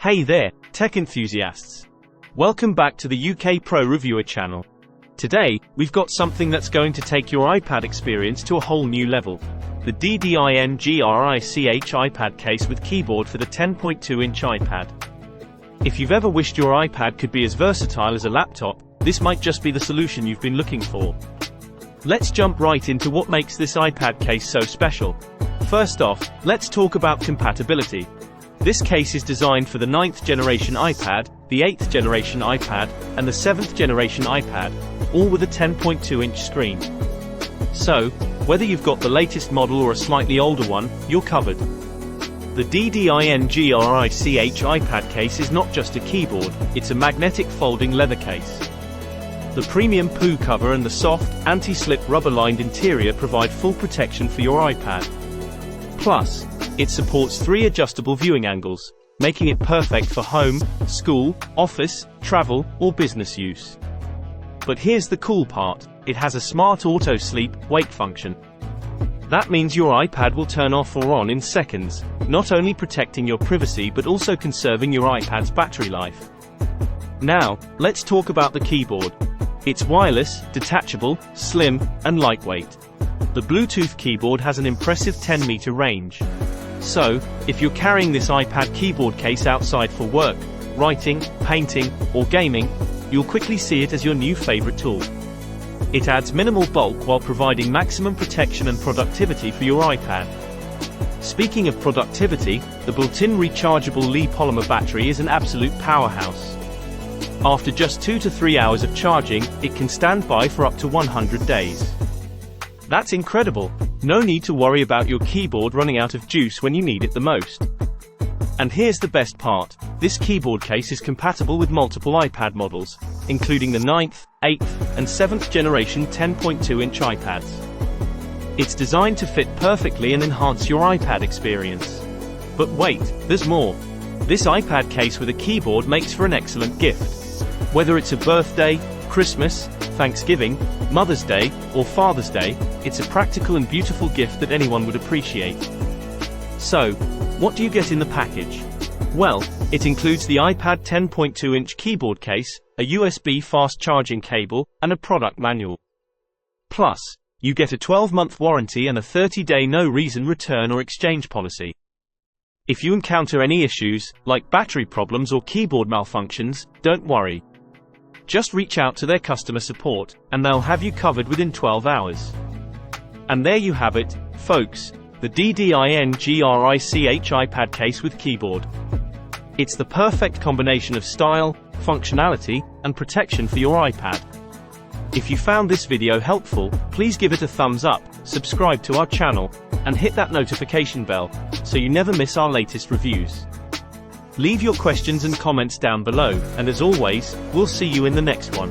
Hey there, tech enthusiasts. Welcome back to the UK Pro Reviewer channel. Today, we've got something that's going to take your iPad experience to a whole new level. The DINGRICH iPad case with keyboard for the 10.2-inch iPad. If you've ever wished your iPad could be as versatile as a laptop, this might just be the solution you've been looking for. Let's jump right into what makes this iPad case so special. First off, let's talk about compatibility. This case is designed for the 9th generation iPad, the 8th generation iPad, and the 7th generation iPad, all with a 10.2-inch screen. So, whether you've got the latest model or a slightly older one, you're covered. The DINGRICH iPad case is not just a keyboard, it's a magnetic folding leather case. The premium poo cover and the soft, anti-slip rubber-lined interior provide full protection for your iPad. Plus, it supports 3 adjustable viewing angles, making it perfect for home, school, office, travel, or business use. But here's the cool part, it has a smart auto sleep wake function. That means your iPad will turn off or on in seconds, not only protecting your privacy but also conserving your iPad's battery life. Now, let's talk about the keyboard. It's wireless, detachable, slim, and lightweight. The Bluetooth keyboard has an impressive 10-meter range. So, if you're carrying this iPad keyboard case outside for work, writing, painting, or gaming, you'll quickly see it as your new favorite tool. It adds minimal bulk while providing maximum protection and productivity for your iPad. Speaking of productivity, the built-in rechargeable Li polymer battery is an absolute powerhouse. After just 2 to 3 hours of charging, it can stand by for up to 100 days. That's incredible! No need to worry about your keyboard running out of juice when you need it the most. And here's the best part, this keyboard case is compatible with multiple iPad models, including the 9th, 8th, and 7th generation 10.2-inch iPads. It's designed to fit perfectly and enhance your iPad experience. But wait, there's more. This iPad case with a keyboard makes for an excellent gift. Whether it's a birthday, Christmas, Thanksgiving, Mother's Day, or Father's Day, it's a practical and beautiful gift that anyone would appreciate. So, what do you get in the package? Well, it includes the iPad 10.2-inch keyboard case, a USB fast charging cable, and a product manual. Plus, you get a 12-month warranty and a 30-day no-reason return or exchange policy. If you encounter any issues, like battery problems or keyboard malfunctions, don't worry. Just reach out to their customer support, and they'll have you covered within 12 hours. And there you have it, folks, the DINGRICH iPad case with keyboard. It's the perfect combination of style, functionality, and protection for your iPad. If you found this video helpful, please give it a thumbs up, subscribe to our channel, and hit that notification bell, so you never miss our latest reviews. Leave your questions and comments down below, and as always, we'll see you in the next one.